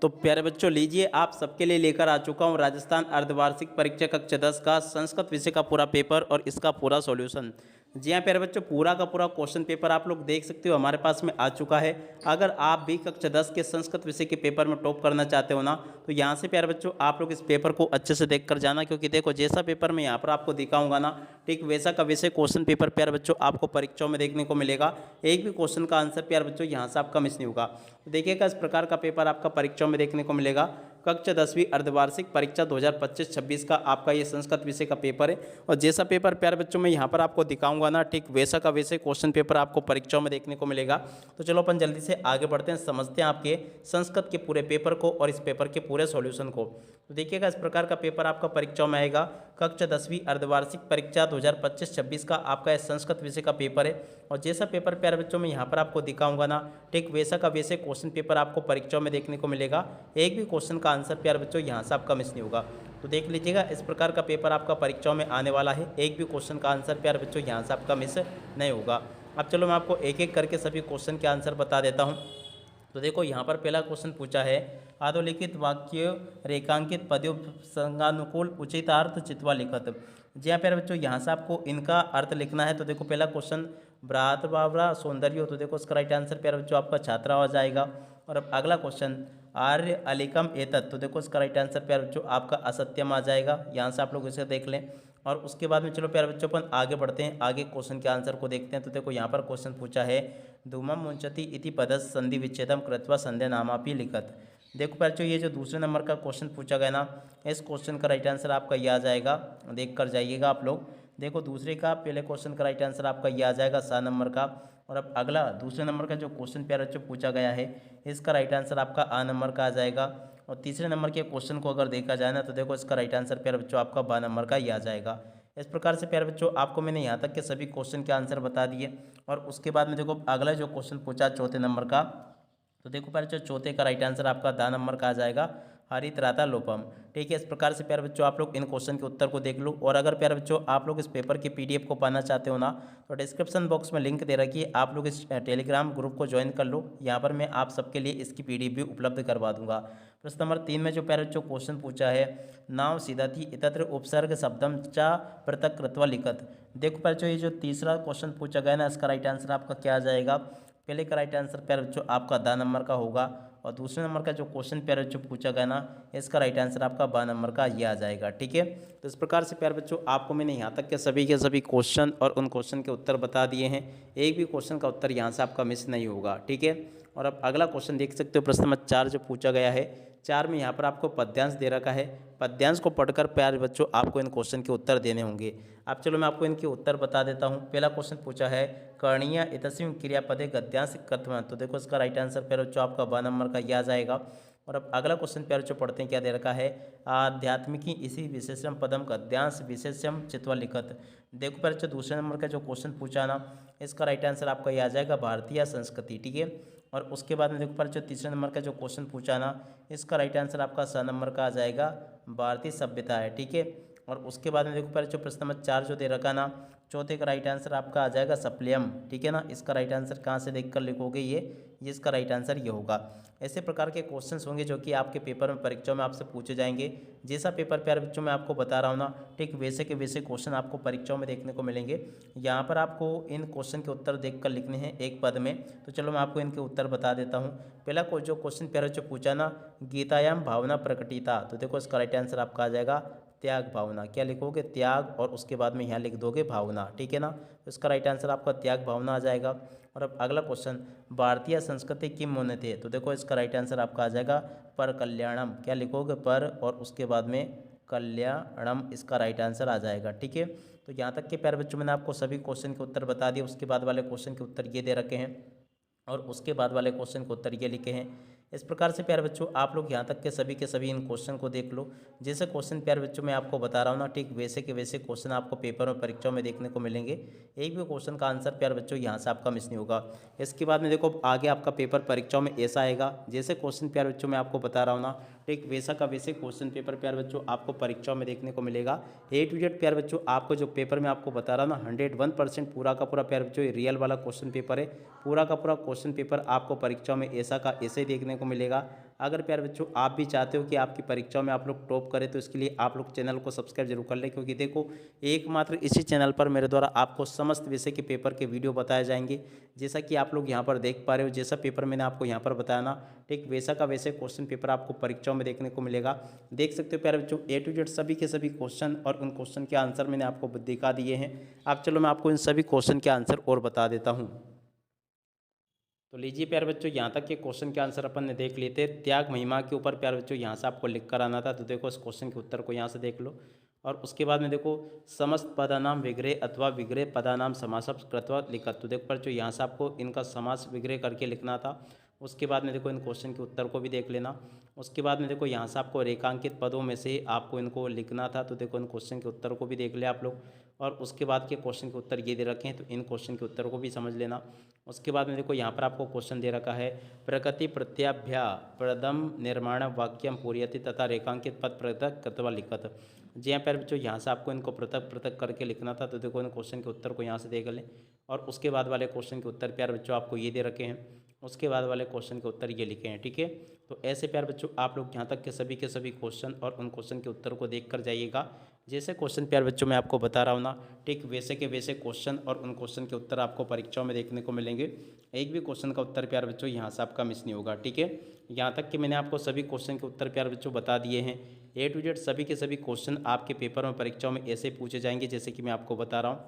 तो प्यारे बच्चों लीजिए आप सबके लिए लेकर आ चुका हूँ राजस्थान अर्धवार्षिक परीक्षा कक्षा 10 का संस्कृत विषय का पूरा पेपर और इसका पूरा सॉल्यूशन। जी हाँ प्यारे बच्चों, पूरा का पूरा क्वेश्चन पेपर आप लोग देख सकते हो हमारे पास में आ चुका है। अगर आप भी कक्षा 10 के संस्कृत विषय के पेपर में टॉप करना चाहते हो ना, तो यहाँ से प्यारे बच्चों आप लोग इस पेपर को अच्छे से देख कर जाना, क्योंकि देखो जैसा पेपर मैं यहाँ पर आपको दिखाऊंगा ना, ठीक वैसा का वैसे क्वेश्चन पेपर प्यारे बच्चों आपको परीक्षाओं में देखने को मिलेगा। एक भी क्वेश्चन का आंसर प्यारे बच्चों यहाँ से आपका मिस नहीं होगा। तो देखिएगा इस प्रकार का पेपर आपका परीक्षाओं में देखने को मिलेगा। कक्षा 10वीं अर्धवार्षिक परीक्षा 2025-26 का आपका ये संस्कृत विषय का पेपर है। और जैसा पेपर प्यारे बच्चों में यहाँ पर आपको दिखाऊंगा ना, ठीक वैसा का वैसे क्वेश्चन पेपर आपको परीक्षाओं में देखने को मिलेगा। तो चलो अपन जल्दी से आगे बढ़ते हैं, समझते हैं आपके संस्कृत के पूरे पेपर को और इस पेपर के पूरे सॉल्यूशन को। तो देखिएगा इस प्रकार का पेपर आपका परीक्षाओं में आएगा। कक्षा 10वीं अर्धवार्षिक परीक्षा 2025-26 का आपका संस्कृत विषय का पेपर है। और जैसा पेपर प्यारे बच्चों में यहाँ पर आपको दिखाऊंगा ना, ठीक वैसा का वैसे क्वेश्चन पेपर आपको परीक्षाओं में देखने को मिलेगा। एक भी क्वेश्चन का आंसर प्यारे बच्चों यहाँ से आपका मिस नहीं होगा। तो देख लीजिएगा इस प्रकार का पेपर आपका परीक्षाओं में आने वाला है। एक भी क्वेश्चन का आंसर प्यारे बच्चों यहाँ से आपका मिस नहीं होगा। अब चलो मैं आपको एक एक करके सभी क्वेश्चन के आंसर बता देता हूँ। तो देखो यहाँ पर पहला क्वेश्चन पूछा है, अधोलिखित वाक्य रेखांकित पदों संज्ञानुकूल उचितार्थ चित्वा लिखत। जी हाँ प्यारे बच्चों, यहाँ से आपको इनका अर्थ लिखना है। तो देखो पहला क्वेश्चन भ्रातृभावरा सौंदर्य हो, तो देखो इसका राइट आंसर प्यारे बच्चों आपका छात्रा हो जाएगा। और अब अगला क्वेश्चन आर्य अलिकम एतत्, तो देखो इसका राइट आंसर प्यारे बच्चों आपका असत्यम आ जाएगा। यहाँ से आप लोग इसे देख लें। और उसके बाद में चलो प्यारे बच्चों अपन आगे बढ़ते हैं, आगे क्वेश्चन के आंसर को देखते हैं। तो देखो यहाँ पर क्वेश्चन पूछा है, धूमम मुंचति इति पदस्य संधि विच्छेदम कृत्वा संध्या नामापि लिखत। देखो प्यारे बच्चों ये जो दूसरे नंबर का क्वेश्चन पूछा गया ना, इस क्वेश्चन का राइट आंसर आपका ये आ जाएगा। देख कर जाइएगा आप लोग। देखो दूसरे का पहले क्वेश्चन का राइट आंसर आपका ये आ जाएगा 7 नंबर का। और अब अगला दूसरे नंबर का जो क्वेश्चन प्यारे बच्चों पूछा गया है, इसका राइट आंसर आपका आ नंबर का आ जाएगा। और तीसरे नंबर के क्वेश्चन को अगर देखा जाए ना, तो देखो इसका राइट आंसर प्यारे बच्चों आपका 12 नंबर का ही आ जाएगा। इस प्रकार से प्यारे बच्चों आपको मैंने यहाँ तक के सभी क्वेश्चन के आंसर बता दिए। और उसके बाद में देखो अगला जो क्वेश्चन पूछा चौथे नंबर का, तो देखो प्यारे बच्चों चौथे का राइट आंसर आपका 10 नंबर का आ जाएगा, हरित्राता लोपम। ठीक है, इस प्रकार से प्यारे बच्चों आप लोग इन क्वेश्चन के उत्तर को देख लो। और अगर प्यारे बच्चों आप लोग इस पेपर की पीडीएफ को पाना चाहते हो ना, तो डिस्क्रिप्शन बॉक्स में लिंक दे रखी है, आप लोग इस टेलीग्राम ग्रुप को ज्वाइन कर लो। यहाँ पर मैं आप सबके लिए इसकी पीडीएफ भी उपलब्ध करवा दूंगा। प्रश्न नंबर 3 में जो प्यारे बच्चों क्वेश्चन पूछा है, नाव सीधति इतत्र उपसर्ग शब्दम चा पृथक कृत्वा लिखत। देखो प्यारे बच्चों ये जो तीसरा क्वेश्चन पूछा गया ना, इसका राइट आंसर आपका क्या आ जाएगा। पहले का राइट आंसर प्यारे बच्चों आपका 10 नंबर का होगा। और दूसरे नंबर का जो क्वेश्चन प्यारे बच्चों पूछा गया ना, इसका राइट आंसर आपका 12 नंबर का ये आ जाएगा। ठीक है, तो इस प्रकार से प्यारे बच्चों आपको मैंने यहाँ तक के सभी क्वेश्चन और उन क्वेश्चन के उत्तर बता दिए हैं। एक भी क्वेश्चन का उत्तर यहाँ से आपका मिस नहीं होगा। ठीक है, और अब अगला क्वेश्चन देख सकते हो, प्रश्न नंबर 4 जो पूछा गया है, 4 में यहाँ पर आपको पद्यांश दे रखा है। पद्यांश को पढ़कर प्यारे बच्चों आपको इन क्वेश्चन के उत्तर देने होंगे। अब चलो मैं आपको इनके उत्तर बता देता हूँ। पहला क्वेश्चन पूछा है, करणीय इतस्मिन् क्रियापदे गद्यांश कथम, तो देखो इसका राइट आंसर प्यारे बच्चों आपका 12 नंबर का यह आ जाएगा। और अब अगला क्वेश्चन प्यारे बच्चों पढ़ते हैं, क्या दे रखा है, आध्यात्मिकी इसी विशेषम पदम गद्यांश विशेषम चित्वा लिखत। देखो प्यारे बच्चों दूसरे नंबर का जो क्वेश्चन पूछा ना, इसका राइट आंसर आपका यह आ जाएगा, भारतीय संस्कृति। ठीक है, और उसके बाद में देखो प्यारे बच्चों तीसरे नंबर का जो क्वेश्चन पूछा ना, इसका राइट आंसर आपका 7 नंबर का आ जाएगा, भारतीय सभ्यता है। ठीक है, और उसके बाद में देखो प्यारे बच्चों प्रश्न नंबर 4 जो दे रखा ना, चौथे का राइट आंसर आपका आ जाएगा सप्लियम। ठीक है ना, इसका राइट आंसर कहाँ से देखकर लिखोगे, ये इसका राइट आंसर ये होगा। ऐसे प्रकार के क्वेश्चंस होंगे जो कि आपके पेपर में परीक्षाओं में आपसे पूछे जाएंगे। जैसा पेपर प्यारे बच्चों मैं आपको बता रहा हूँ ना, ठीक वैसे के वैसे क्वेश्चन आपको परीक्षाओं में देखने को मिलेंगे। यहाँ पर आपको इन क्वेश्चन के उत्तर देखकर लिखने हैं एक पद में। तो चलो मैं आपको इनके उत्तर बता देता हूँ। पहला जो क्वेश्चन प्यारे बच्चों पूछा ना, गीतायाम भावना प्रकटिता, तो देखो इसका राइट आंसर आपका आ जाएगा त्याग भावना। क्या लिखोगे, त्याग, और उसके बाद में यहाँ लिख दोगे भावना। ठीक है ना, तो इसका राइट आंसर आपका त्याग भावना आ जाएगा। और अब अगला क्वेश्चन, भारतीय संस्कृति किम उन्नति, तो देखो इसका राइट आंसर आपका आ जाएगा पर कल्याणम। क्या लिखोगे, पर, और उसके बाद में कल्याणम, इसका राइट आंसर आ जाएगा। ठीक है, तो यहाँ तक के प्यारे बच्चों मैंने आपको सभी क्वेश्चन के उत्तर बता दिए। उसके बाद वाले क्वेश्चन के उत्तर ये दे रखे हैं और उसके बाद वाले क्वेश्चन के उत्तर ये लिखे हैं। इस प्रकार से प्यारे बच्चों आप लोग यहाँ तक के सभी इन क्वेश्चन को देख लो। जैसे क्वेश्चन प्यारे बच्चों मैं आपको बता रहा हूँ ना, ठीक वैसे के वैसे क्वेश्चन आपको पेपर में परीक्षाओं में देखने को मिलेंगे। एक भी क्वेश्चन का आंसर प्यारे बच्चों यहाँ से आपका मिस नहीं होगा। इसके बाद में देखो आगे आपका पेपर परीक्षाओं में ऐसा आएगा, जैसे क्वेश्चन प्यारे बच्चों मैं आपको बता रहा हूँ ना, ठीक वैसा का वैसे क्वेश्चन पेपर प्यारे बच्चों आपको परीक्षाओं में देखने को मिलेगा। A to Z प्यारे बच्चों आपको जो पेपर में आपको बता रहा हूँ ना, 101% पूरा का पूरा प्यारे बच्चों ये रियल वाला क्वेश्चन पेपर है। पूरा का पूरा क्वेश्चन पेपर आपको परीक्षाओं में ऐसा का ऐसे ही देखने को मिलेगा। अगर प्यारे बच्चों आप भी चाहते हो कि आपकी परीक्षाओं में आप लोग टॉप करें तो इसके लिए आप लोग चैनल को सब्सक्राइब जरूर कर लें, क्योंकि देखो एकमात्र इसी चैनल पर मेरे द्वारा आपको समस्त विषय के पेपर के वीडियो बताए जाएंगे। जैसा कि आप लोग यहाँ पर देख पा रहे हो, जैसा पेपर मैंने आपको यहाँ पर बताया ना, ठीक वैसा का वैसे क्वेश्चन पेपर आपको परीक्षाओं में देखने को मिलेगा। देख सकते हो प्यारे बच्चों A to Z सभी के सभी क्वेश्चन और उन क्वेश्चन के आंसर मैंने आपको दिखा दिए हैं। अब चलो मैं आपको इन सभी क्वेश्चन के आंसर और बता देता हूँ। तो लीजिए प्यारे बच्चों, यहाँ तक के क्वेश्चन के आंसर अपन ने देख लिए थे। त्याग महिमा के ऊपर प्यारे बच्चों यहाँ से आपको लिख कर आना था, तो देखो इस क्वेश्चन के उत्तर को यहाँ से देख लो। और उसके बाद में देखो समस्त पदानाम विग्रह अथवा विग्रह पदानाम समासः कृत्वा लिखत, तो देखो बच्चों यहाँ से आपको इनका समास विग्रह करके लिखना था। उसके बाद में देखो इन क्वेश्चन के उत्तर को भी देख लेना। उसके बाद में देखो यहाँ से आपको रेखांकित पदों में से आपको इनको लिखना था, तो देखो इन क्वेश्चन के उत्तर को भी देख ले आप लोग। और उसके बाद के क्वेश्चन के उत्तर ये दे रखे हैं, तो इन क्वेश्चन के उत्तर को भी समझ लेना। उसके बाद में देखो यहाँ पर आपको क्वेश्चन दे रखा है प्रकृति प्रत्याभ्या प्रदम निर्माण वाक्यम पूर्यति तथा रेखांकित पद पृथक कृत्वा लिखत। जी हाँ प्यारे बच्चों, यहाँ से आपको इनको पृथक पृथक करके लिखना था, तो देखो इन क्वेश्चन के उत्तर को यहाँ से देख लें। और उसके बाद वाले क्वेश्चन के उत्तर प्यारे बच्चों आपको ये दे रखे हैं, उसके बाद वाले क्वेश्चन के उत्तर ये लिखे हैं, ठीक है। तो ऐसे प्यारे बच्चों आप लोग यहाँ तक के सभी क्वेश्चन और उन क्वेश्चन के उत्तर को देख कर जाइएगा। जैसे क्वेश्चन प्यारे बच्चों मैं आपको बता रहा हूँ ना, ठीक वैसे के वैसे क्वेश्चन और उन क्वेश्चन के उत्तर आपको परीक्षाओं में देखने को मिलेंगे। एक भी क्वेश्चन का उत्तर प्यारे बच्चों यहाँ से आपका मिस नहीं होगा, ठीक है। यहाँ तक कि मैंने आपको सभी क्वेश्चन के उत्तर प्यारे बच्चों बता दिए हैं। A to Z सभी के सभी क्वेश्चन आपके पेपर में परीक्षाओं में ऐसे पूछे जाएंगे जैसे कि मैं आपको बता रहा हूँ।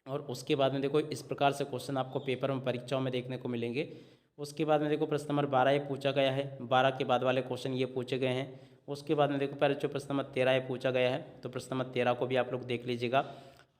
और उसके बाद में देखो इस प्रकार से क्वेश्चन आपको पेपर में परीक्षाओं में देखने को मिलेंगे। उसके बाद में देखो प्रश्न नंबर 12 ये पूछा गया है, 12 के बाद वाले क्वेश्चन ये पूछे गए हैं। उसके बाद में देखो पहले जो प्रश्न नंबर 13 ये पूछा गया है, तो प्रश्न नंबर 13 को भी आप लोग देख लीजिएगा।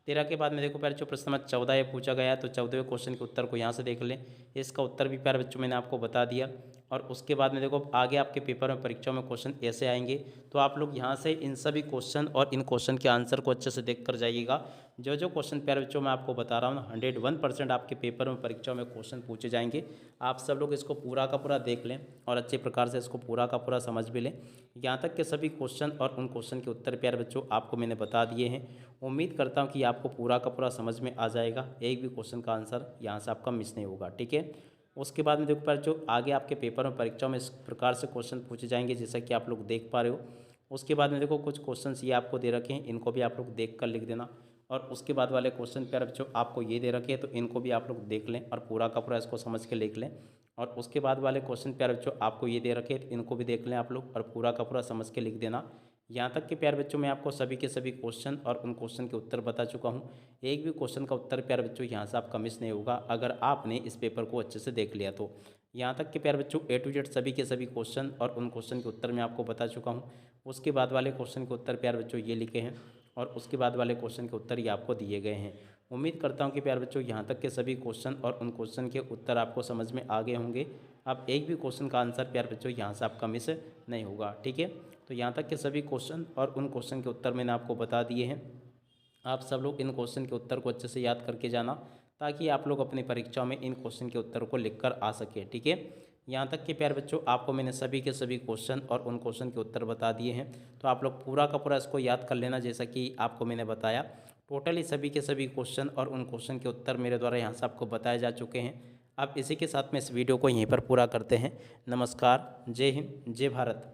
13 के बाद में देखो प्यारे बच्चों प्रश्न नंबर 14 ये पूछा गया है, तो 14वें क्वेश्चन के उत्तर को यहाँ से देख लें। इसका उत्तर भी प्यारे बच्चों मैंने आपको बता दिया। और उसके बाद में देखो आगे आपके पेपर में परीक्षाओं में क्वेश्चन ऐसे आएंगे, तो आप लोग यहाँ से इन सभी क्वेश्चन और इन क्वेश्चन के आंसर को अच्छे से देख कर जाइएगा। जो क्वेश्चन प्यारे बच्चों मैं आपको बता रहा हूँ 101% आपके पेपर में परीक्षाओं में क्वेश्चन पूछे जाएंगे। आप सब लोग इसको पूरा का पूरा देख लें और अच्छे प्रकार से इसको पूरा का पूरा समझ भी लें। यहाँ तक के सभी क्वेश्चन और उन क्वेश्चन के उत्तर प्यारे बच्चों आपको मैंने बता दिए हैं। उम्मीद करता हूँ कि आपको पूरा का पूरा समझ में आ जाएगा, एक भी क्वेश्चन का आंसर यहाँ से आपका मिस नहीं होगा, ठीक है। उसके बाद में देखो पर जो आगे आपके पेपर में परीक्षाओं में इस प्रकार से क्वेश्चन पूछे जाएंगे जैसा कि आप लोग देख पा रहे हो। उसके बाद में देखो कुछ क्वेश्चंस ये आपको दे रखे हैं, इनको भी आप लोग देख कर लिख देना। और उसके बाद वाले क्वेश्चन प्यारे बच्चों आपको ये दे रखे हैं, तो इनको भी आप लोग देख लें और पूरा का पूरा इसको समझ के लिख लें। और उसके बाद वाले क्वेश्चन प्यारे बच्चों आपको ये दे रखे हैं, तो इनको भी देख लें आप लोग और पूरा का पूरा समझ के लिख देना। यहाँ तक कि प्यारे बच्चों मैं आपको सभी के सभी क्वेश्चन और उन क्वेश्चन के उत्तर बता चुका हूँ। एक भी क्वेश्चन का उत्तर प्यारे बच्चों यहाँ से आपका मिस नहीं होगा अगर आपने इस पेपर को अच्छे से देख लिया तो। यहाँ तक कि प्यारे बच्चों A to Z सभी के सभी क्वेश्चन और उन क्वेश्चन के उत्तर मैं आपको बता चुका हूँ। उसके बाद वाले क्वेश्चन के उत्तर प्यारे बच्चों ये लिखे हैं और उसके बाद वाले क्वेश्चन के उत्तर ये आपको दिए गए हैं। उम्मीद करता हूँ कि प्यारे बच्चों यहाँ तक के सभी क्वेश्चन और उन क्वेश्चन के उत्तर आपको समझ में आ गए होंगे। अब एक भी क्वेश्चन का आंसर प्यारे बच्चों यहाँ से आपका मिस नहीं होगा, ठीक है। तो यहाँ तक के सभी क्वेश्चन और उन क्वेश्चन के उत्तर मैंने आपको बता दिए हैं। आप सब लोग इन क्वेश्चन के उत्तर को अच्छे से याद करके जाना, ताकि आप लोग अपनी परीक्षाओं में इन क्वेश्चन के उत्तर को लिख कर आ सके, ठीक है। यहाँ तक कि प्यारे बच्चों आपको मैंने सभी के सभी क्वेश्चन और उन क्वेश्चन के उत्तर बता दिए हैं, तो आप लोग पूरा का पूरा इसको याद कर लेना जैसा कि आपको मैंने बताया। टोटली सभी के सभी क्वेश्चन और उन क्वेश्चन के उत्तर मेरे द्वारा यहाँ से आपको बताए जा चुके हैं। अब इसी के साथ में इस वीडियो को यहीं पर पूरा करते हैं। नमस्कार, जय हिंद, जय भारत।